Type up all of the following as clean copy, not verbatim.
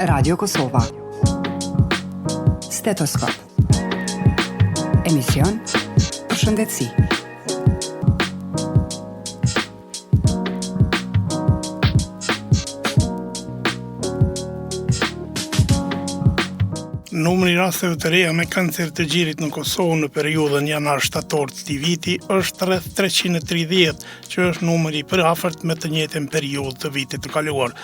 Radio Kosova. Stetoskop. Emision për shëndetësi. Numri rasteve të reja me kancer të gjirit në Kosovë në periudhën janar-shtator të këtij viti është rreth 330, që është numri i përafërt me të njëjtën periudhë të vitit të kaluar.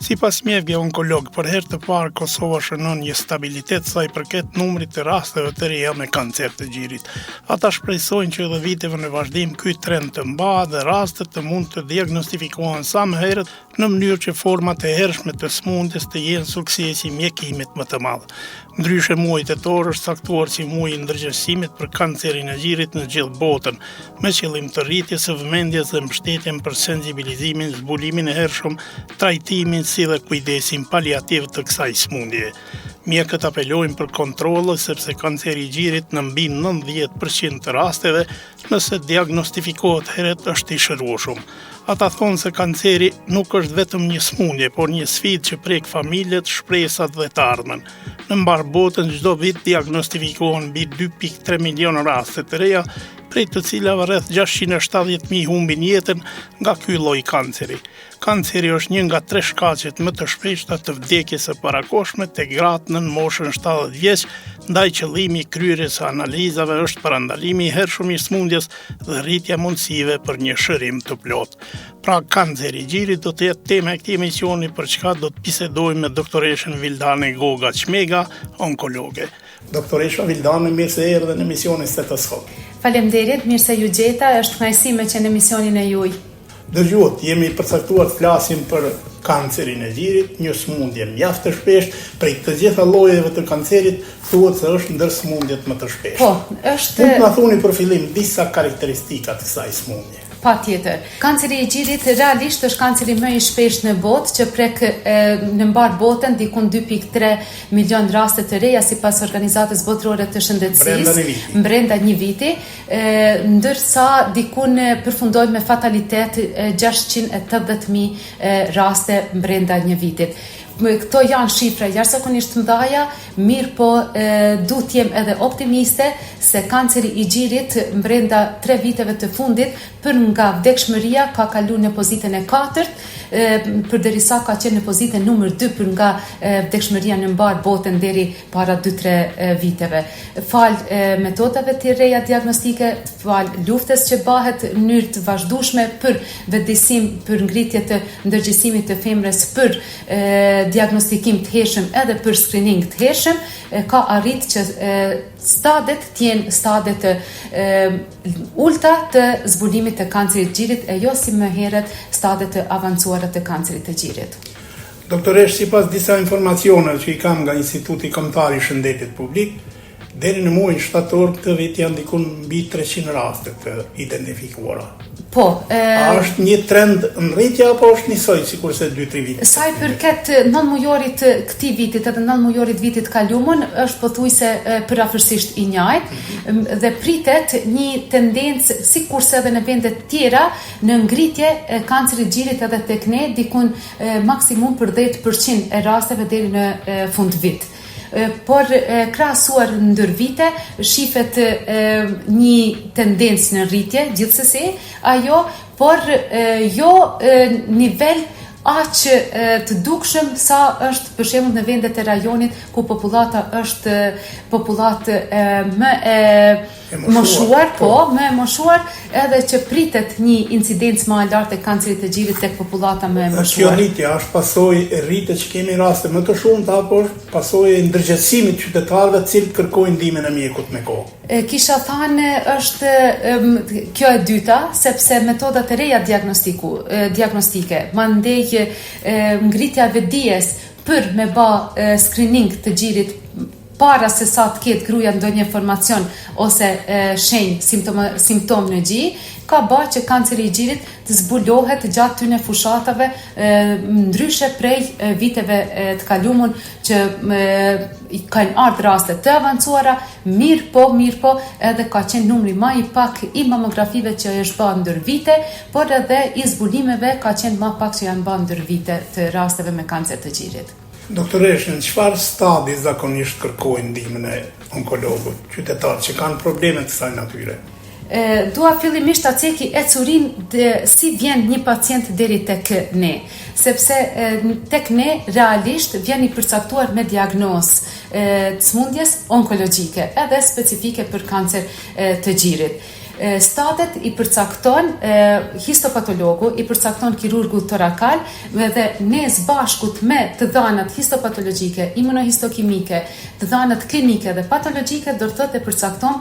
Sipas mjekëve onkolog, për herë të parë Kosova shënon një stabilitet sa i përket numrit të rasteve të reja me kancer të gjirit. Ata shpresojnë që edhe viteve në vazhdim ky trend të mbahet dhe rastet të mund të diagnostifikohen sa më herët në mënyrë që format e hershme të sëmundjes të jenë suksesi i mjekimit më të madh. Ndryshe muaji tetor është caktuar si muaji i ndërgjegjësimit për kancerin e gjirit në gjithë botën, me qëllim të rritjes së vëmendjes dhe mbështetjen për sensibilizimin, zbulimin e hershëm, trajtimin si dhe kujdesin paliativ të kësaj sëmundjeje. Mjekët apelojnë për kontrolle sepse kanceri i gjirit në mbi 90% të rasteve, nëse diagnostifikohet herët, është i shërueshëm. Ata thonë se kanceri nuk është vetëm një sëmundje, por një sfidë që prek familjet, shpresat dhe të ardhmen. Në mbar botën çdo vit diagnostifikohen mbi 2.3 milionë raste të reja, prej të cilave rreth 670.000 humbin jetën nga ky lloj kanceri. Kanceri është një nga 3 shkaqet më të shpeshta të vdekjes së parakohshme tek gratë nën moshën 70 vjeç, ndaj qëllimi i kryerjes së analizave është parandalimi i hershëm i sëmundjes dhe rritja mundësive për një shërim të plotë. Pra, kanceri i gjirit do të jetë tema e këtij emisioni, për çka do të bisedojmë me doktoreshën Vildane Goga Çmega, onkologe. Doktoresha Vildane, mirë se erdhe në emisionin Stetoskop. Faleminderit, mirë se ju gjeta, është kënaqësi me që në emisionin e juaj. Dëgjuat, jemi përcaktuar të flasim për kancerin e gjirit, një sëmundje mjaft të shpeshtë, prej të gjitha llojeve të kancerit thuhet se është ndër sëmundjet më të shpeshta. Po, është. Mund të na thoni për fillim disa karakteristika të kësaj sëmundje? Patjetër. Kanceri i gjirit realisht është kanceri më i shpeshtë në botë, që prek në mbar botën diku 2.3 milion raste të reja sipas Organizatës Botërore të Shëndetësisë brenda një viti, ndërsa diku përfundojnë me fatalitet 680.000 raste brenda një vitit. Këto janë shifra jashtëzakonisht mëdha, mirë po duhet të jem edhe optimiste se kanceri i gjirit brenda 3 viteve të fundit për nga vdekshmëria ka kaluar në pozitën e 4, përderisa ka qenë në pozitën numër 2 për nga vdekshmëria në mbar botën deri para 2-3 viteve. Fal metodave të reja diagnostike, fal luftës që bëhet në mënyrë të vazhdueshme për vetëdijsim, për ngritje të ndërgjegjësimit të femrës, për diagnostikim të hershëm edhe për screening të hershëm, ka arrit që stadet të jenë stade të ulta të zbulimit të kancerit të gjirit, e jo si më herët stade të avancuara të kancerit të gjirit. Doktoresh, sipas disa informacioneve që i kam nga Instituti Kombëtar i Shëndetit Publik, deri në muajin shtator këtë vit janë diku mbi 300 raste të identifikuara. Po, a është një trend në rritje apo është njësoj sikurse 2-3 vite? Sa i përket 9 mujorit këtij vitit edhe 9 mujorit vitit kaluar, është pothuajse përafërsisht i njëjtë dhe pritet një tendencë sikurse edhe në vende të tjera në ngritje e kancerit të gjirit edhe tek ne diku maksimum për 10% e rasteve deri në fund vit. Por krahasuar ndër vite shifet një tendencë në rritje gjithsesi ajo, por jo nivel aq të dukshëm sa është për shembull në vendet e rajonit ku popullata është popullatë më e moshuar, më e moshuar, edhe që pritet një incidencë më e lartë e kancerit të gjirit tek popullata më e moshuar. Kjo rritje është pasojë e rritjes që kemi raste më të shumta apo është pasojë e ndërgjegjësimit të qytetarëve të cilët kërkojnë ndihmën e mjekut me kohë? Kisha thënë është kjo e dyta, sepse metodat e reja diagnostike, mandej ngritja e vetdijes për me bë screening të gjirit para se sa të ketë gruaja ndonjë informacion ose shenjë simptom në gji, ka bërë që kanceri i gjirit të zbulohet gjatë tyne fushatave, ndryshe prej viteve të kaluar që kanë ardhur raste të avancuara, mirë po, edhe ka qenë numri më i pak i mamografive që është bërë ndër vite, por edhe i zbulimeve ka qenë më pak që janë bërë ndër vite të rasteve me kancer të gjirit. Doktoresh, në çfarë stadi zakonisht kërkojnë ndihmën e onkologut, qytetarë që kanë probleme të kësaj natyre? Dua fillimisht ta ceki ecurin si vjen një pacient deri tek ne, sepse tek ne realisht vjen i përcaktuar me diagnozë të smundjes onkologjike, edhe specifike për kancer të gjirit. Stadet i përcakton histopatologu, i përcakton kirurgu torakal, dhe ne bashkut me të dhanat histopatologjike, imunohistokimike, të dhanat klinike dhe patologjike, do të thotë e përcakton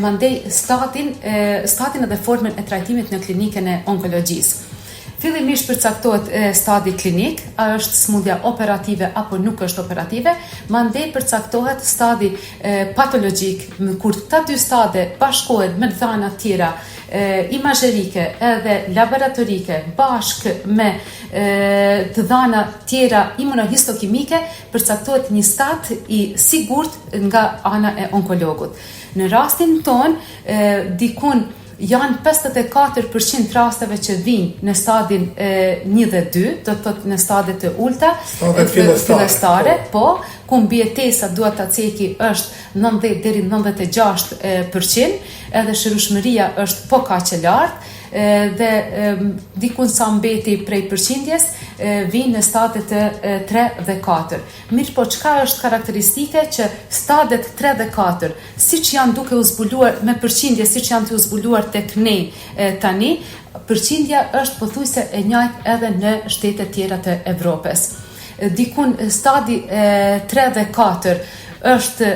mandej statin edhe formën e trajtimit në klinikën e onkologjisë. Fillimisht përcaktohet stadi klinik, a është smundja operative apo nuk është operative, mandej përcaktohet stadi patologjik, kur këta dy stade bashkohen me dhana tjera imazherike edhe laboratorike bashkë me të dhana tjera imunohistokimike, përcaktohet një stad i sigurt nga ana e onkologut. Në rastin ton, dikun janë 54% rasteve që vinë në stadin 1 dhe 2, do të thotë në stadit të ulta, fillestare, po, ku mbijetesa duhet ta ceki është 90 deri 96%, edhe shërueshmëria është po kaq e lartë, dhe dikun sa mbeti prej përqindjes vinë në stadet 3 dhe 4. Mirë po, çka është karakteristike që stadet 3 dhe 4, siç janë duke u zbuluar me përqindje, siç janë të u zbuluar tek ne tani, përqindja është pothuajse e njëjtë edhe në shtetet tjera të Evropës. Dikun stadi 3 dhe 4 është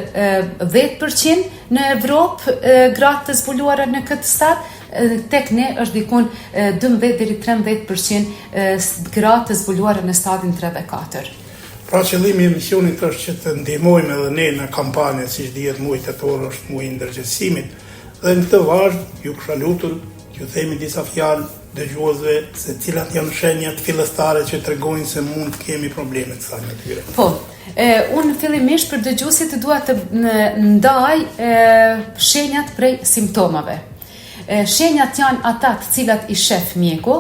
10% në Evropë gratë të zbuluara në këtë stad, tek ne është dikun 12 deri 13% gratë të zbuluara në stadin 3 dhe 4. Pra qëllimi i emisionit është që të ndihmojmë edhe ne në kampanjë, siç dihet muaj tetor është muaji i ndërgjegjësimit, dhe në këtë vazhdim ju kisha lutur ju themi disa fjalë dëgjuesve se cilat janë shenjat fillestare që tregojnë se mund të kemi probleme të kësaj natyre. Po, unë fillimisht për dëgjuesit dua të ndaj shenjat prej simptomave. Shenjat janë ata të cilat i shef mjeku,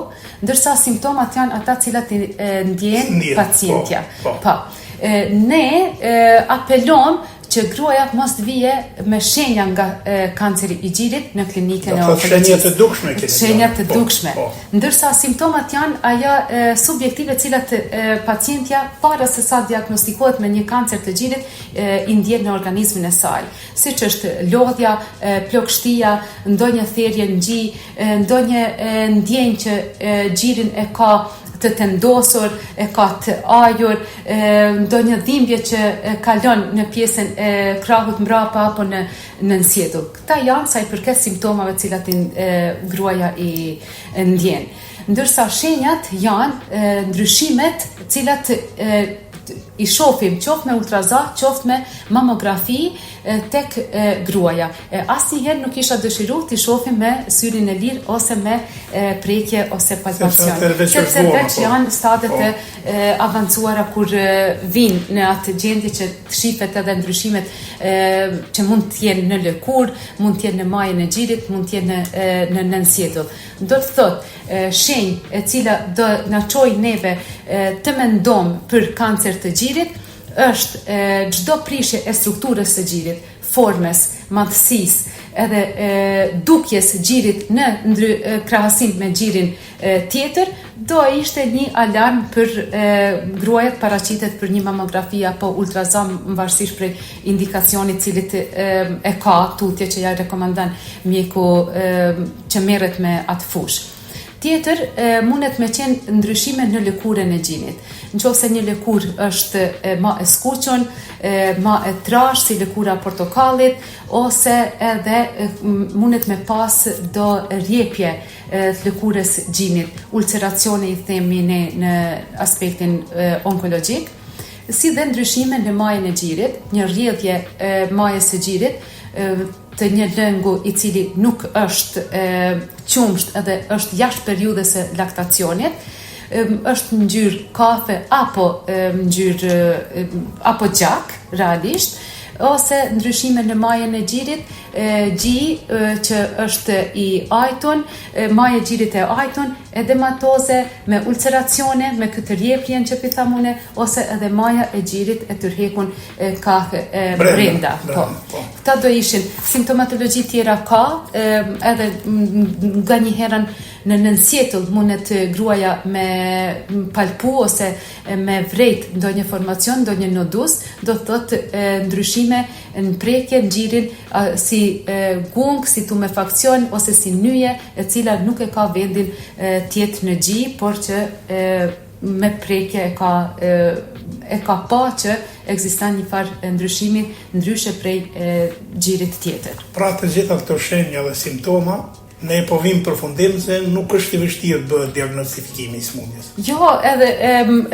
ndërsa simptomat janë ata të cilat i ndjen pacientja. Po. Ne apelojmë që gruaja mos të vije me shenja nga kanceri i gjirit në klinikën e onkologjisë. Shenjat të dukshme. Shenjat të dukshme. Ndërsa simptomat janë ajo subjektive cilat pacientja para se sa diagnostikohet me një kancer të gjirit i ndjen në organizmin e saj. Siç është lodhja, plogështia, ndonjë therrje në gjij, ndonjë ndjenjë që gjirin e ka të tendosur, e ka të ajur, ndonjë dhimbje që kalon në pjesën e krahut mbrapa apo në nënsjetull. Këta janë sa i përket simptomave të cilat gruaja i ndjen. Ndërsa shenjat janë ndryshimet të cilat i shohim qoftë me ultrazat, qoftë me mamografi tek gruaja. Asnjëherë nuk isha dëshiruar të shohim me syrin e lirë ose me prekje ose palpacion. Sepse veç janë stadet e avancuara kur vinë në atë gjendje që të shifet edhe ndryshimet që mund të jenë në lëkurë, mund të jenë në majën e gjirit, mund të jenë në nënsjetull. Do të thotë shenjë e cila do na çojë neve të mendojmë për kancer të gjirit është çdo prishje e strukturës së gjirit, formës, madhësisë, edhe dukjes gjirit në krahasim me gjirin tjetër, do ishte një alarm për gruajat paraqitet për një mamografi apo ultrazam varësisht prej indikacionit cilit e ka tutje që ja rekomandon mjeku që merret me atë fushë. Tjetër, mundet me qenë ndryshime në lëkurën e gjinit. Nëse një lëkurë është ma e skuqën, ma e trash si lëkura portokallit, ose edhe mundet me pas do rjepje të lëkurës gjinit, ulceracione i themi ne në aspektin onkologjik, si dhe ndryshime në majën e gjirit, një rrjedhje majës së gjirit, të një lëngu i cili nuk është qumsht edhe është jashtë periudhës së laktacionit, është në ngjyrë kafe apo ngjyrë apo gjak realisht, ose ndryshime në majën e gjirit gji që është i ajton, maja e gjirit e ajton, edematoze, me ulceracione, me këtë rjepjen që pithamune, ose edhe maja e gjirit e tërhekun ka brenda. Këta do ishin simptomatologji tjera ka, edhe nga një herën në nënsjetëll mundet gruaja me palpu ose me vrejt ndonjë formacion, ndonjë nodus, do të thotë ndryshime në prekje, në gjirin, si gung, si tumefakcion ose si nyje, e cila nuk e ka vendin tjetë në gji, por që me prekje e ka pa që ekziston një farë ndryshimi ndryshe prej gjirit tjetër. Pra të gjitha këto shenja dhe simptoma, ne po vim përfundim se nuk është i vështirë të bëhet diagnostifikimi i smundjes. Jo, edhe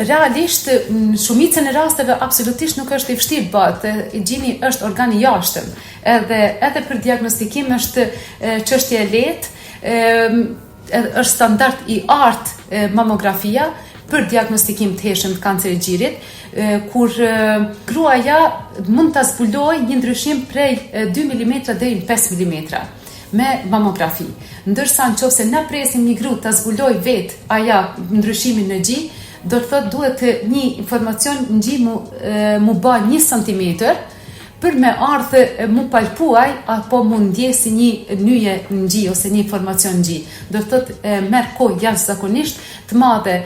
realisht në shumicën e rasteve absolutisht nuk është i vështirë bëhet. Gjini është organ i jashtëm. Edhe për diagnostikim është çështje e lehtë, është standard i artë mamografia për diagnostikim të hershëm të kancerit gjirit, kur gruaja mund ta zbulojë një ndryshim prej 2 mm deri në 5 mm. Me mamografi. Ndërsa nëse na presim një gru ta zbuloj vet aja ndryshimin në gji, do të thotë duhet një informacion në gji mu ba 1 cm për me ardhë mu palpuaj apo mu ndjesi një nyje në gji ose një informacion në gji. Do të thotë merr kohë jashtëzakonisht të madhe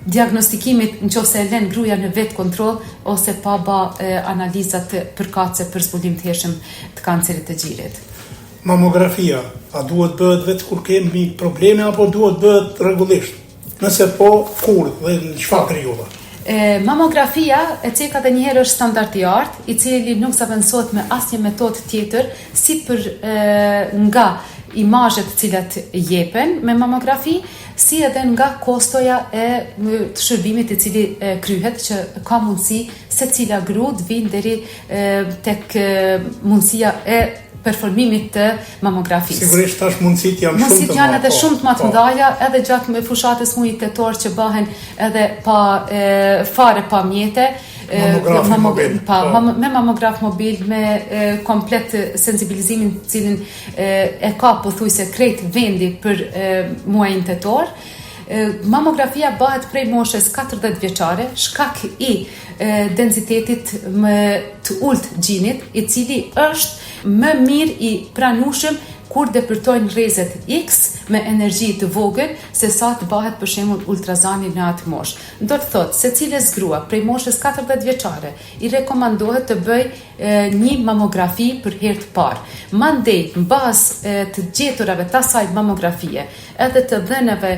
diagnostikimit nëse e lën gruaja në vet kontroll ose pa ba analizat përkatëse për zbulim të hershëm të kancerit të gjirit. Mamografia, a duhet bëhet vetë kur kemi probleme apo duhet bëhet rregullisht? Nëse po, kur dhe në çfarë periudha? Mamografia e ceka dhe njëherë është standard i artë, i cili nuk zaventohet me asnjë metodë tjetër, si për nga imazhet të cilat jepen me mamografi, si edhe nga kostoja e të shërbimit i cili kryhet, që ka mundësi se cila gru të vinë deri tek mundësia e performimit të mamografisë. Sigurisht tash mundësit janë shumë të janë edhe shumë të më të mëdha, edhe gjatë me fushatës mujit tetor që bahen edhe pa fare pa mjete, me mamograf mobil, me komplet sensibilizimin cilin e ka pothuajse krejt vendi për muajin tetor. Mamografia bëhet prej moshës 40 vjeçare, shkak i densitetit më të ulët gjinit, i cili është më mirë i pranueshëm kur depërtojnë rrezet X me energji të vogël se sa të bëhet për shembull ultrazani në atë moshë. Do të thotë se cilës grua prej moshës 40 vjeçare i rekomandohet të bëj një mamografi për herë të parë. Mandej mbas të gjeturave të asaj mamografie, edhe të dhënave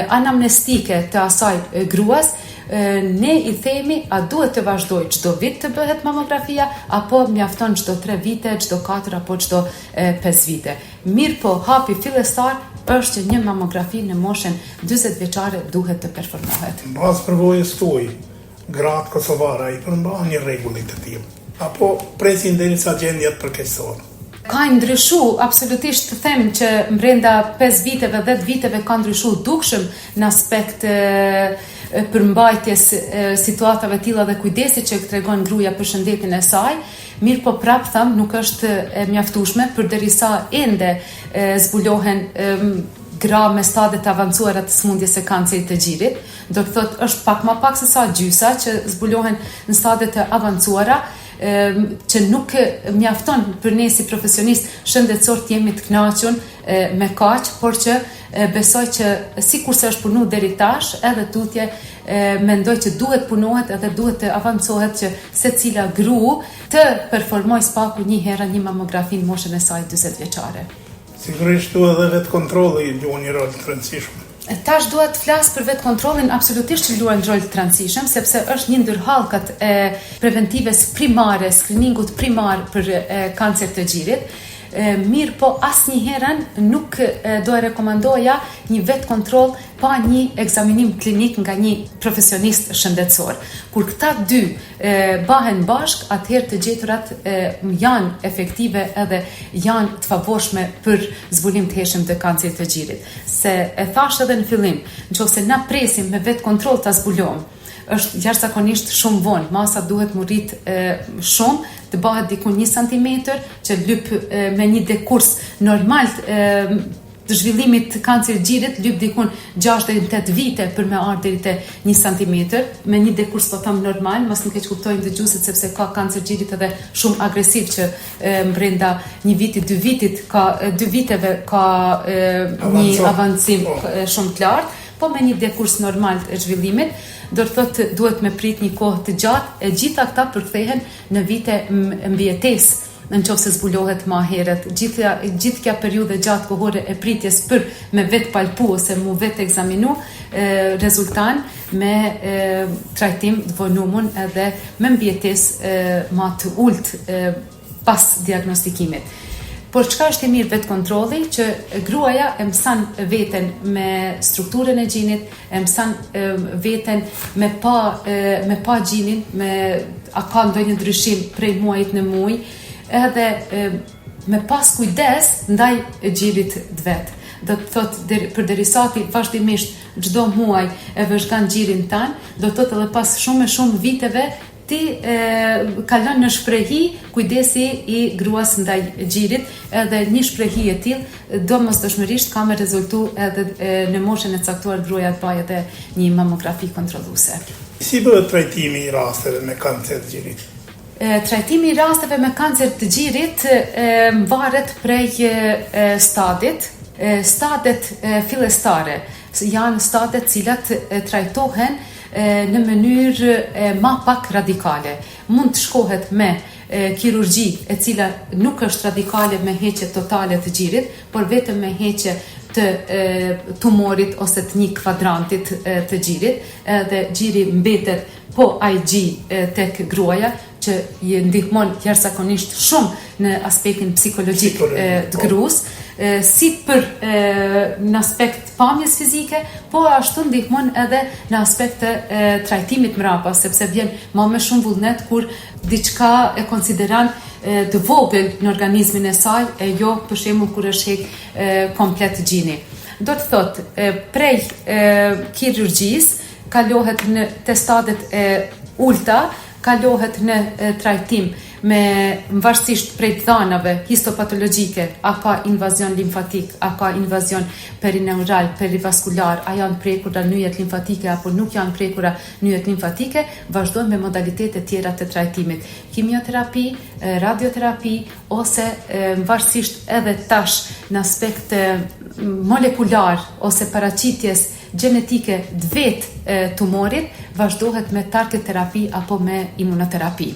anamnestike të asaj gruas, ne i themi a duhet të vazhdoj çdo vit të bëhet mamografia apo mjafton çdo 3 vite, çdo 4 apo çdo 5 vite. Mirë po, hapi fillestar është që një mamografi në moshën 40 vjeçare duhet të performohet. Mbas përvojës tuaj, gratë kosovare i përmbahen një rregulli të tillë, apo presin derisa gjendjet përkeqësore? Ka ndryshu, absolutisht të them që brenda 5 viteve, 10 viteve ka ndryshu dukshëm në aspekt përmbajtjes situatave tilla dhe kujdesit që tregon gruaja për shëndetin e saj, mirë po prap tham nuk është e mjaftueshme përderisa ende zbulohen gra me stade të avancuara të smundjes së kancerit të gjirit. Do të thotë është pak më pak se sa gjysa që zbulohen në stade të avancuara, që nuk mjafton për ne si profesionist shëndetësor të jemi të kënaqur me kaq, por që besoj që sikurse është punu deri tash, edhe tutje mendoj që duhet punohet edhe duhet të avancohet që secila gru të performojë spaku një herë një mamografi në moshën e saj 40 vjeçare. Sigurisht duhet edhe vetë kontrolli luan një rol të rëndësishëm. Tash duhet të flas për vetë kontrollin, absolutisht që luajnë rol të rëndësishëm, sepse është një ndër hallkat e preventives primare, screeningut primar për kancer të gjirit. Mirë po asnjëherë nuk do e rekomandoja një vetë kontroll pa një ekzaminim klinik nga një profesionist shëndetësor. Kur këta dy bahen bashk, atëherë të gjeturat janë efektive edhe janë të favorshme për zbulim të hershëm të kancerit të gjirit. Se e thash edhe në fillim, nëse na presim me vetë kontroll ta zbulojmë, është jashtëzakonisht shumë vonë. Masa duhet mu rrit shumë, të bëhet diku 1 cm, që lyp me një dekurs normal të zhvillimit të kancerit gjirit, lyp dikun 6 deri në 8 vite për me ardhur deri te 1 cm, me një dekurs po them normal, mos nuk e kuptojnë dëgjuesit sepse ka kancer gjirit edhe shumë agresiv që brenda një viti, 2 vitit ka 2 viteve ka një avancim shumë të lartë, po me një dekurs normal të zhvillimit, do të thotë duhet me prit një kohë të gjatë, e gjitha këta përkthehen në vite mbjetesë, në qoftë se zbulohet ma herët. Gjithë kja periudhe gjatë kohore e pritjes për me vetë palpu ose mu vetë egzaminu, rezultan me trajtim të vonumun edhe me mbjetesë ma të ultë pas diagnostikimit. Por çka është e mirë vetë kontrolli, që gruaja e mëson veten me strukturën e gjinit, e mëson veten me pa gjinin, a ka ndonjë ndryshim prej muajit në muaj, edhe me pas kujdes ndaj gjirit të vet. Do të thotë përderisa ti vazhdimisht çdo muaj e vëzhgon gjirin tan, do të thotë edhe pas shumë viteve ti kalon në shprehi kujdesi i gruas ndaj gjirit, edhe një shprehi e tillë domosdoshmërisht ka me rezultu edhe në moshën e caktuar gruaja të bëjë edhe një mamografi kontrolluese. Si bëhet trajtimi i rasteve me kancer të gjirit? Trajtimi i rasteve me kancer të gjirit varet prej stadit. Stadet fillestare janë stadet cilat trajtohen në mënyrë ma pak radikale. Mund të shkohet me kirurgji e cila nuk është radikale me heqje totale të gjirit, por vetëm me heqje të tumorit ose të një kvadrantit të gjirit, edhe gjiri mbetet po ai gjë tek gruaja, që i ndihmon jashtëzakonisht shumë në aspektin psikologjik të gruas, si për në aspekt pamjes fizike, po ashtu ndihmon edhe në aspekt të trajtimit mrapa, sepse vjen më shumë vullnet kur diçka e konsideran të vogël në organizmin e saj, e jo për shembull kur është hek komplet gjini. Do të thotë, prej kirurgjisë kalohet në stadet e ulta, kalohet në trajtim me varësisht prej dhanave histopatologjike, a ka invazion limfatik, a ka invazion perineural, perivaskular, a janë prekura nyjet limfatike apo nuk janë prekura nyjet limfatike, vazhdojnë me modalitete tjera të trajtimit. Kimioterapi, radioterapi, ose varësisht edhe tash në aspekt molekular ose paraqitjes gjenetike të vetë tumorit, vazhdohet me target terapi apo me imunoterapi.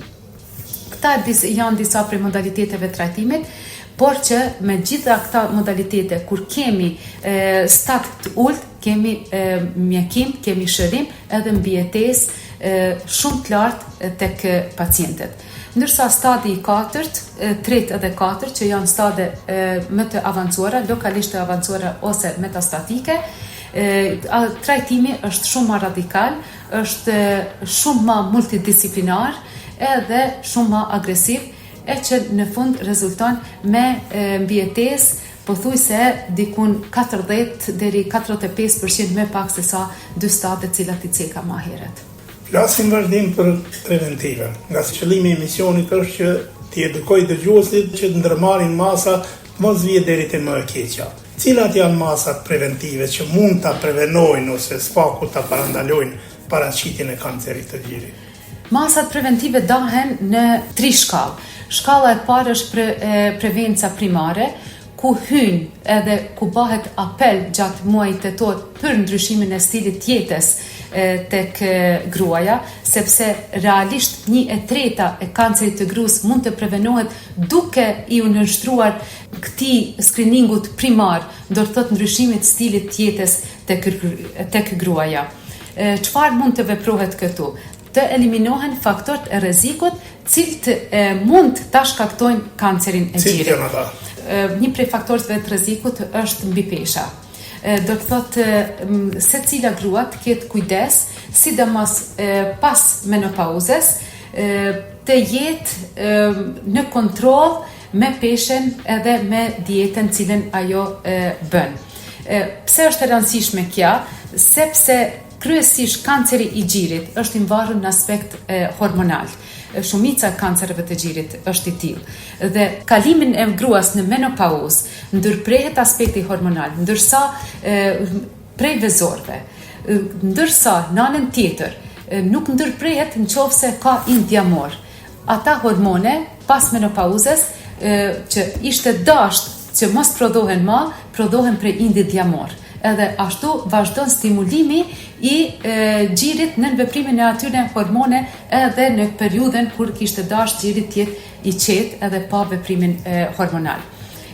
Këta janë disa prej modaliteteve trajtimit, por që me gjitha këta modalitete, kur kemi stad të ullt, kemi mjekim, kemi shërim, edhe mbjetesë shumë të lartë tek pacientët. Ndërsa stadi i 4, 3 edhe 4, që janë stade më të avancuara, lokalisht të avancuara ose metastatike, trajtimi është shumë ma radikal, është shumë ma multidisciplinar, edhe shumë ma agresiv, e që në fund rezulton me mbjetesë pothuajse dikun 40 deri 45% më pak se sa dy stadet cilat i ceka më herët. Flasim vazhdim për preventive, nga se qëllimi i misionit është që t'i edukoj dëgjuesit që të ndërmarrin masa mos vije deri te më e keqja. Cilat janë masat preventive që mund ta prevenojnë ose s'paku ta parandalojnë paraqitjen e kancerit të gjirit? Masat preventive dahen në 3 shkallë. Shkalla e parë është prevenca primare, ku hyn edhe ku bëhet apel gjatë muajit tetor për ndryshimin e stilit jetës tek gruaja, sepse realisht 1/3 e kancerit të gruas mund të prevenohet duke i nënshtruar këtij screeningut primar, do të thotë ndryshimit stilit jetës tek gruaja. Çfarë mund të veprohet këtu? Të eliminohen faktorët e rrezikut, cilët mund ta shkaktojnë kancerin e gjirit. Një prej faktorëve të rrezikut është mbipesha. Do të thotë secila grua të ketë kujdes, sidomos pas menopauzës, të jetë në kontroll me peshen edhe me dietën cilën ajo bën. Pse është e rëndësishme kjo? Sepse kryesisht kanceri i gjirit është i mvarur në aspekt hormonal. Shumica e kancereve të gjirit është i tillë. Dhe kalimin e gruas në menopauzë ndërprehet aspekti hormonal, ndërsa prej vezorëve, ndërsa në anën tjetër nuk ndërprehet nëse ka indjamor. Ata hormone pas menopauzës që ishte dashur që mos prodhohen më, prodhohen prej indjamor. Edhe ashtu vazhdon stimulimi i gjirit në veprimin e atyre hormone edhe në periudhën kur kishte dashur gjiri të jetë i qetë edhe pa veprimin hormonal.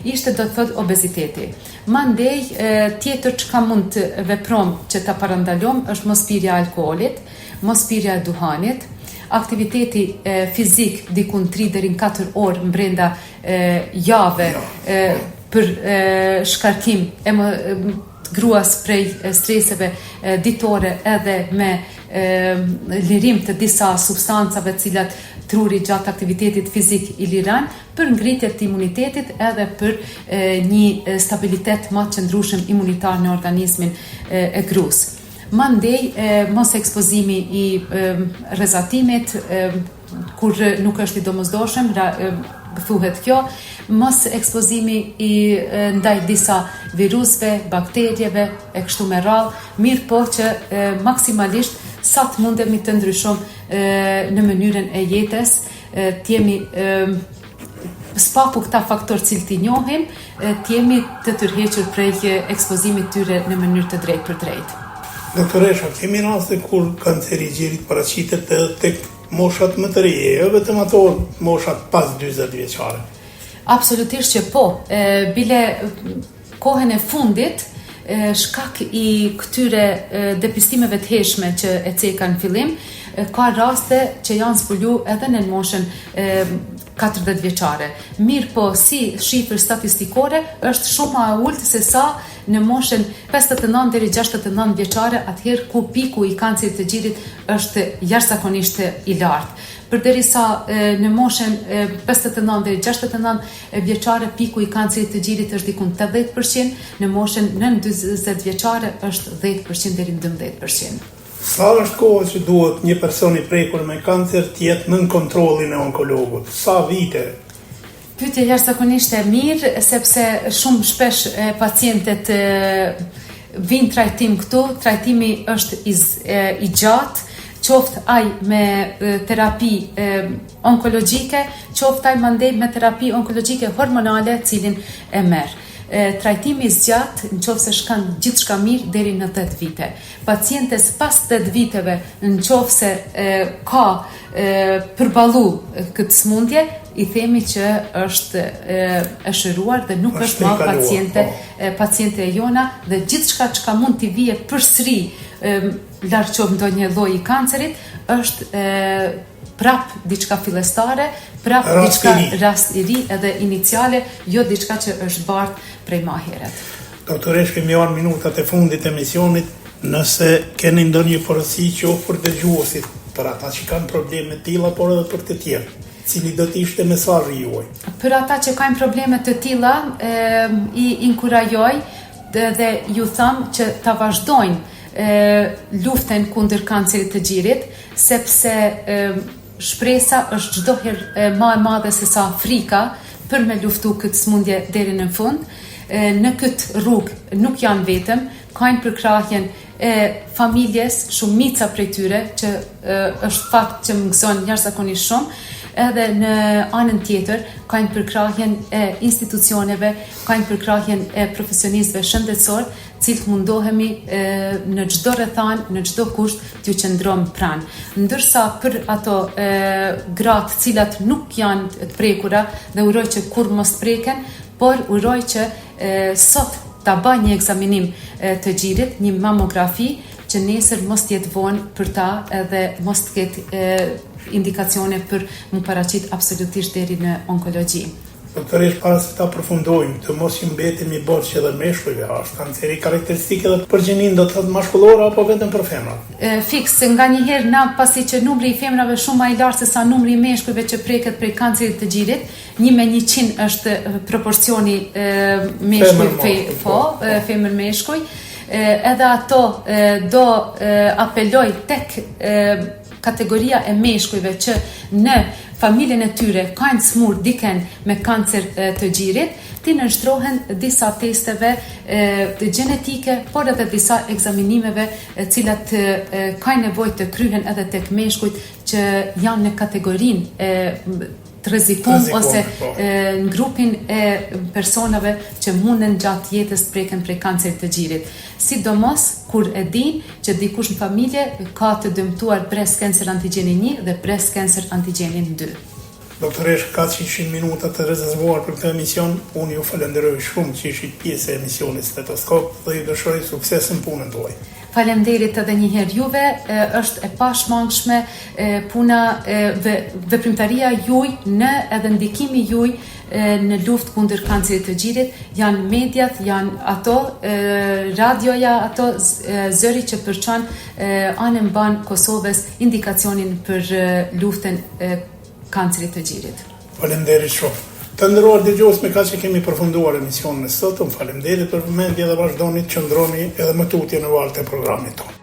Ishte do të thot obeziteti. Mandej tjetër çka mund të veprom që ta parandalojm është mos pirja e alkoolit, mos pirja e duhanit, aktiviteti fizik dikun 3 deri në 4 orë brenda jave për shkarkim gruas prej streseve ditore edhe me lirim të disa substancave cilat truri gjatë aktivitetit fizik i liran për ngritje të imunitetit edhe për një stabilitet më të qëndrueshëm imunitar në organizmin e gruas. Mandej mos ekspozimi i rrezatimit kur nuk është i domosdoshëm, thuhet kjo, mos ekspozimi i ndaj disa virusve, bakterjeve, e kështu me radhë, mirë po që maksimalisht sa të mundemi të ndryshojmë në mënyrën e jetës, t'jemi spaku këta faktor cilë t'i njohim, t'jemi të tërhequr prej ekspozimit tyre në mënyrë të drejtë për drejtë. Doktoresha, kemi raste kur kanceri i gjirit paraqitet edhe tek moshat më të reja, jo vetëm ato moshat pas 40 vjeçare. Absolutisht që po. Bile kohën e fundit, shkak i këtyre depistimeve të hershme që e ceka në fillim, ka raste që janë zbulu edhe në moshën 40 vjeçare. Mirë po, si shifër statistikore, është shumë më e ulët se sa në moshën 59 deri 69 vjeçare, atëherë ku piku i kancerit të gjirit është jashtëzakonisht i lartë. Përderisa në moshën 59 deri 69 vjeçare piku i kancerit të gjirit është diku 80%, në moshën 40 vjeçare është 10% deri në 12%. Sa është kohë që duhet një person i prekur me kancer të jetë nën kontrollin e onkologut? Sa vite? Pyetje jashtëzakonisht e mirë, sepse shumë shpesh pacientët vinë trajtim këtu, trajtimi është i gjatë, qoftë ai me terapi onkologjike, qoftë ai mandej me terapi onkologjike hormonale, cilin e merr. Trajtimi i zgjat nëse shkan gjithçka mirë deri në 8 vite. Pacientes pas 8 viteve nëse ka përballu këtë smundje, i themi që është e shëruar dhe nuk është më paciente e jona dhe gjithçka çka mund t'i vije përsëri larg ndonjë lloj i kancerit është prap diçka fillestare, prap diçka rast i ri edhe iniciale, jo diçka që është bardh prej më herët. Doktoresh, kemi marrë minutat e fundit të emisionit, nëse keni ndonjë porosi qoftë për dëgjuesit, për ata që kanë probleme të tilla, por edhe për të tjerë, cili do të ishte mesazhi juaj? Për ata që kanë probleme të tilla, i inkurajoj dhe ju them që ta vazhdojnë luftën kundër kancerit të gjirit, sepse shpresa është çdo herë më e madhe se sa frika për me luftu këtë smundje deri në fund. Në këtë rrugë nuk janë vetëm, kanë përkrahjen e familjes, shumica prej tyre që është fakt që më gëzon jashtëzakonisht shumë, edhe në anën tjetër kanë përkrahjen e institucioneve, kanë përkrahjen e profesionistëve shëndetësor, cilët mundohemi në çdo rrethan, në çdo kusht t'ju qëndrojmë pranë. Ndërsa për ato gratë cilat nuk janë të prekura dhe uroj që kur mos preken, por uroj që sot ta bëj një ekzaminim të gjirit, një mamografi, që nesër mos t'jetë vonë për ta edhe mos t'ketë indikacione për më paraqit absolutisht deri në onkologji. Doktoresh, para se ta përfundojmë, të mos ju mbetemi borxh edhe meshkujve, është kanceri karakteristik edhe për gjinin do të thotë mashkullore apo vetëm për femrat? Fiks, nga një herë na pasi që numri i femrave shumë më i lartë se sa numri i meshkujve që preket prej kancerit të gjirit, 1:100 është proporcioni meshkuj femër meshkuj. edhe ato do apeloj tek kategoria e meshkujve që në familjen e tyre kanë smur diken me kancer të gjirit, ti nështrohen disa testeve gjenetike, por edhe disa ekzaminimeve cilat kanë nevojë të kryhen edhe tek meshkujt që janë në kategorinë të rrezikum ose në grupin e personave që munden gjatë jetës të preken prej kancerit të gjirit. Sidomos kur e din që dikush në familje ka të dëmtuar breast cancer antigjeni 1 dhe breast cancer antigjeni 2. Doktoresh, ka 100 minuta të rezervuar për këtë emision. Unë ju falenderoj shumë që ishit pjesë e emisionit Stetoskop dhe ju dëshiroj sukses në punën tuaj. Faleminderit edhe një herë juve, është e pashmangshme puna veprimtaria juaj edhe ndikimi juaj në luftë kundër kancerit të gjirit, janë mediat, janë ato radioja, ato zëri që përçon anën ban Kosovës indikacionin për luftën kancerit të gjirit. Faleminderit shumë. Të nderuar dëgjues, me kaq që kemi përfunduar emisionin e sotëm. Faleminderit për vëmendje dhe vazhdoni të qëndroni edhe më tutje në valët e programit tonë.